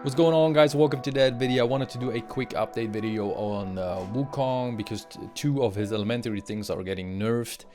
What's going on, guys? Welcome to that video. I wanted to do a quick update video on Wukong because two of his elementary things are getting nerfed,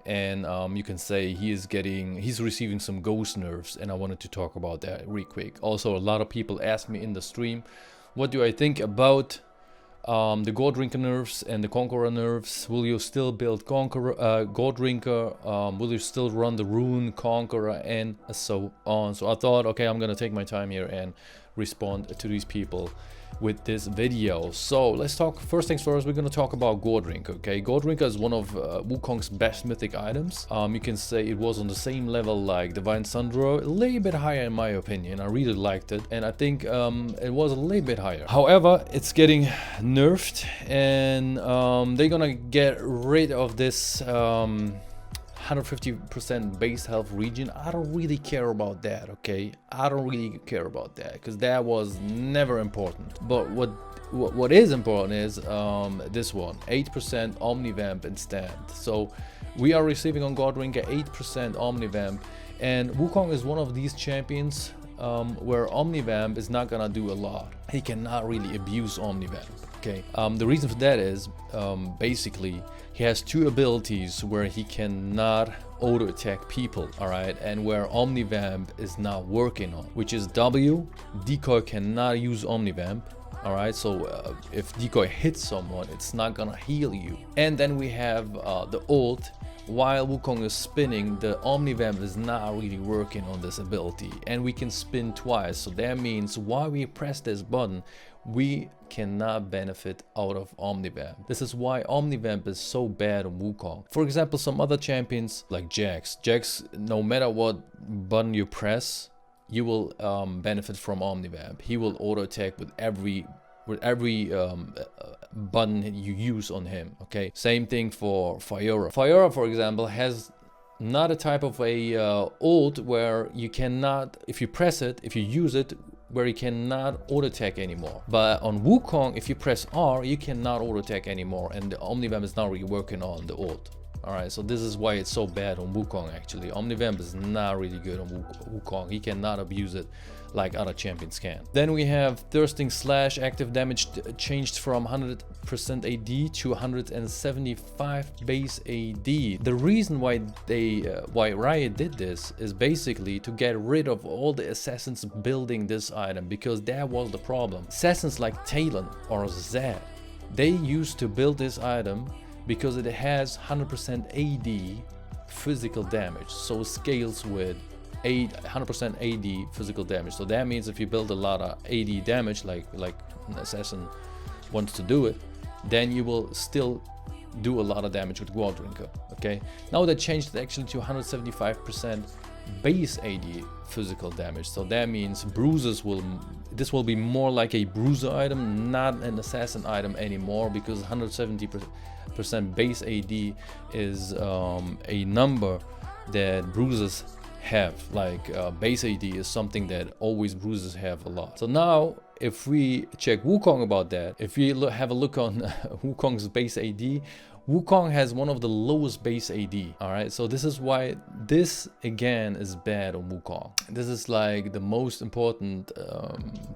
and you can say he's receiving some ghost nerfs, and I wanted to talk about that real quick. Also, a lot of people asked me in the stream, what do I think about the Goredrinker nerfs and the Conqueror nerfs? Will you still build Goredrinker? Will you still run the rune Conqueror, and so on? So I thought, okay, I'm gonna take my time here and respond to these people with this video. So let's talk. First things first, we're gonna talk about Goredrinker. Okay, Goredrinker is one of Wukong's best mythic items. You can say it was on the same level like Divine Sunderer, a little bit higher in my opinion. I really liked it, and I think it was a little bit higher. However, it's getting nerfed, and they're gonna get rid of this 150% base health region. I don't really care about that, okay? I don't really care about that because that was never important. But what is important is this one, 8% omnivamp instead. So we are receiving on Goredrinker 8% omnivamp, and Wukong is one of these champions where omnivamp is not gonna do a lot. He cannot really abuse omnivamp. Okay, the reason for that is basically he has two abilities where he cannot auto attack people, all right, and where omnivamp is not working on, which is W. Decoy cannot use omnivamp, all right, so if decoy hits someone, it's not gonna heal you. And then we have the ult. While Wukong is spinning, the omnivamp is not really working on this ability, and we can spin twice. So that means while we press this button, we cannot benefit out of omnivamp. This is why omnivamp is so bad on Wukong. For example, some other champions like Jax, no matter what button you press, you will benefit from omnivamp. He will auto attack with every button you use on him. Okay, same thing for Fiora. Fiora, for example, has not a type of a ult where you cannot, if you press it, if you use it, where you cannot auto attack anymore. But on Wukong, if you press R, you cannot auto attack anymore, and the omnivamp is not really working on the ult. Alright, so this is why it's so bad on Wukong actually. Omnivamp is not really good on Wukong. He cannot abuse it like other champions can. Then we have Thirsting Slash. Active damage changed from 100% AD to 175 base AD. The reason why why Riot did this is basically to get rid of all the assassins building this item, because that was the problem. Assassins like Talon or Zed, they used to build this item because it has 100% AD physical damage, so it scales with 100% AD physical damage. So that means if you build a lot of AD damage, like an assassin wants to do it, then you will still do a lot of damage with Goredrinker. Okay, now they changed it actually to 175% base AD physical damage. So that means bruises this will be more like a bruiser item, not an assassin item anymore, because 170% base AD is a number that bruisers have. Like base AD is something that always bruisers have a lot. So now if we check Wukong about that, if we have a look on Wukong's base AD, Wukong has one of the lowest base AD. All right, so this is why this again is bad on Wukong. This is like the most important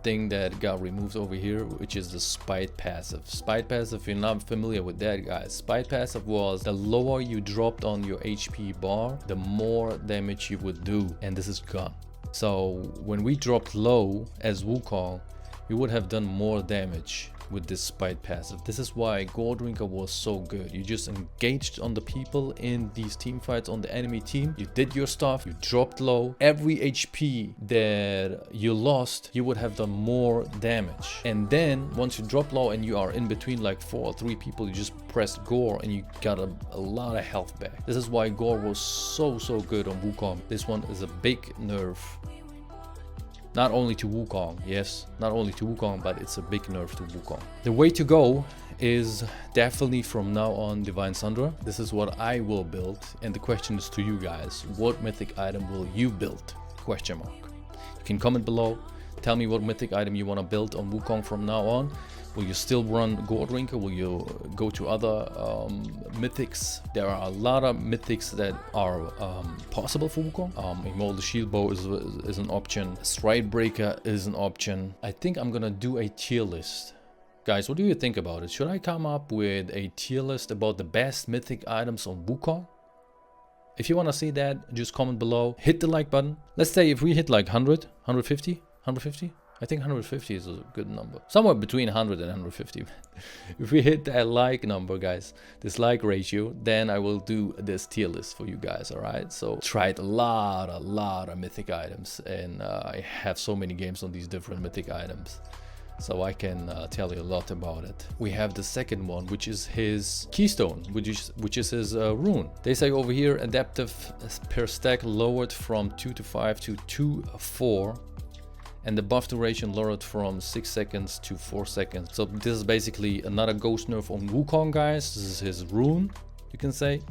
thing that got removed over here, which is the Spite passive. Spite passive, if you're not familiar with that, guys, Spite passive was the lower you dropped on your HP bar, the more damage you would do, and this is gone. So when we dropped low as Wukong, we would have done more damage with this Spite passive. This is why Goredrinker was so good. You just engaged on the people in these team fights on the enemy team. You did your stuff, you dropped low. Every HP that you lost, you would have done more damage. And then once you drop low and you are in between like 4 or 3 people, you just pressed Gore and you got a lot of health back. This is why Gore was so good on Wukong. This one is a big nerf. Not only to Wukong, yes, not only to Wukong, but it's a big nerf to Wukong. The way to go is definitely from now on Divine Sunderer. This is what I will build, and the question is to you guys, what mythic item will you build? Question mark. You can comment below, Tell me what mythic item you want to build on Wukong from now on. Will you still run Goredrinker? Will you go to other mythics? There are a lot of mythics that are possible for Wukong. Immortal the Shield Bow is an option. Stridebreaker is an option. I think I'm gonna do a tier list. Guys, what do you think about it? Should I come up with a tier list about the best mythic items on Wukong? If you want to see that, just comment below. Hit the like button. Let's say if we hit like 100, 150, 150. I think 150 is a good number. Somewhere between 100 and 150. If we hit that like number, guys, this like ratio, then I will do this tier list for you guys, alright? So tried a lot of mythic items, and I have so many games on these different mythic items. So I can tell you a lot about it. We have the second one, which is his keystone, which is his rune. They say over here, adaptive per stack lowered from 2 to 5 to 2 4. And the buff duration lowered from 6 seconds to 4 seconds. So this is basically another ghost nerf on Wukong, guys. This is his rune, you can say.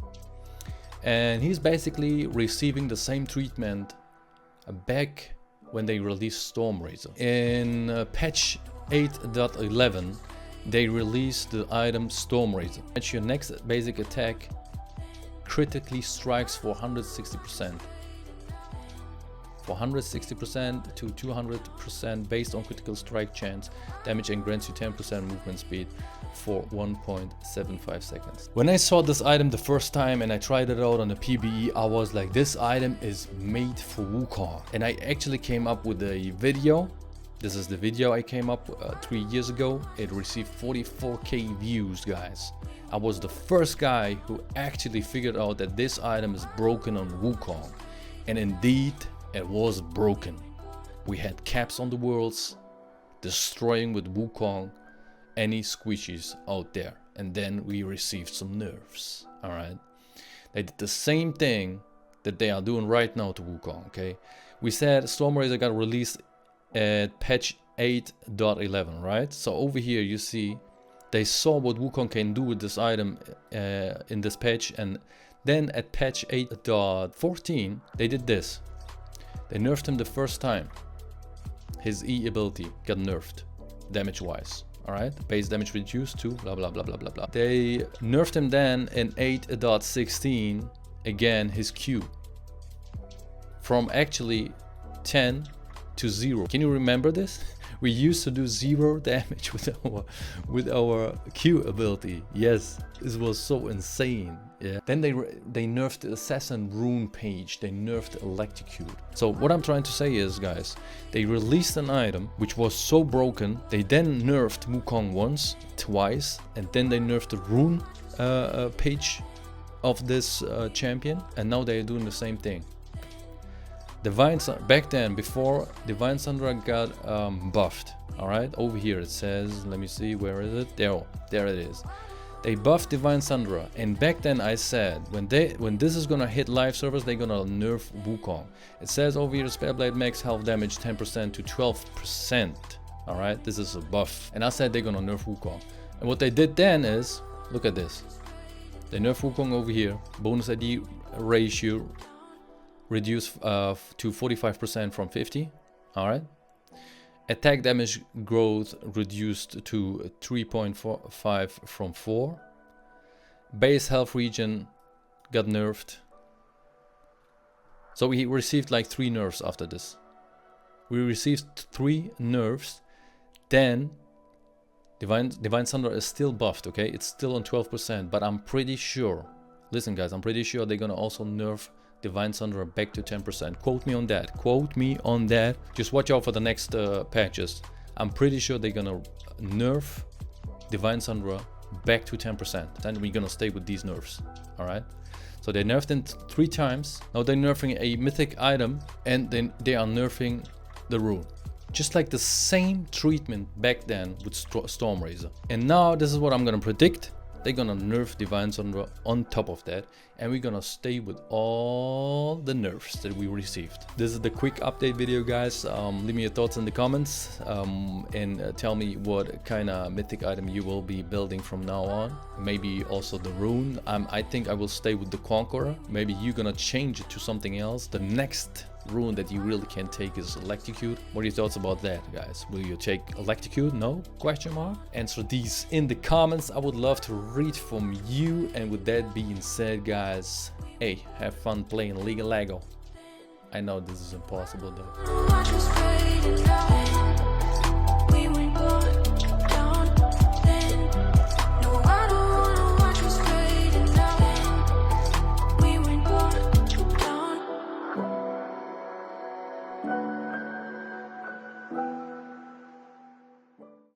And he's basically receiving the same treatment back when they released Stormrazor. In patch 8.11, they released the item Stormrazor. At your next basic attack critically strikes for 160%. 160% to 200% based on critical strike chance damage, and grants you 10% movement speed for 1.75 seconds. When I saw this item the first time and I tried it out on the PBE, I was like, this item is made for Wukong. And I actually came up with a video. This is the video I came up 3 years ago. It received 44k views, guys. I was the first guy who actually figured out that this item is broken on Wukong. And indeed, it was broken. We had caps on the worlds, destroying with Wukong any squishies out there. And then we received some nerfs, alright? They did the same thing that they are doing right now to Wukong, okay? We said Stormrazor got released at patch 8.11, right? So over here you see they saw what Wukong can do with this item in this patch, and then at patch 8.14 they did this. They nerfed him the first time. His E ability got nerfed, damage-wise. Alright, base damage reduced to blah blah blah blah blah blah. They nerfed him then in 8.16, again his Q. From actually 10 to 0. Can you remember this? We used to do 0 damage with our Q ability. Yes, this was so insane. Yeah. Then they nerfed the assassin rune page. They nerfed Electrocute. So what I'm trying to say is, guys, they released an item which was so broken. They then nerfed Wukong once, twice, and then they nerfed the rune page of this champion, and now they are doing the same thing. Back then, before Divine Sundra got buffed, alright, over here it says, let me see, where is it? There it is. They buffed Divine Sundra, and back then I said, when this is gonna hit live servers, they're gonna nerf Wukong. It says over here, Spellblade max health damage 10% to 12%, alright, this is a buff. And I said they're gonna nerf Wukong. And what they did then is, look at this. They nerf Wukong over here, bonus ID ratio reduced to 45% from 50, alright. Attack damage growth reduced to 3.5 from 4. Base health region got nerfed. So we received like 3 nerfs after this. We received 3 nerfs. Then Divine Sundra is still buffed, okay? It's still on 12%, but I'm pretty sure, listen guys, I'm pretty sure they're gonna also nerf Divine Sundra back to 10%. Quote me on that. Quote me on that. Just watch out for the next patches. I'm pretty sure they're gonna nerf Divine Sundra back to 10%. And we're gonna stay with these nerfs. Alright? So they nerfed it 3 times. Now they're nerfing a mythic item, and then they are nerfing the rune. Just like the same treatment back then with Stormrazor. And now this is what I'm gonna predict. They're gonna nerf Divine Sundra on top of that, and we're gonna stay with all the nerfs that we received. This is the quick update video, guys. Leave me your thoughts in the comments, and tell me what kind of mythic item you will be building from now on. Maybe also the rune. I think I will stay with the Conqueror. Maybe you're gonna change it to something else. The next rune that you really can take is Electrocute. What are your thoughts about that, guys? Will you take Electrocute? No? Question mark? Answer these in the comments. I would love to read from you. And with that being said, guys, hey, have fun playing League of Lego. I know this is impossible though.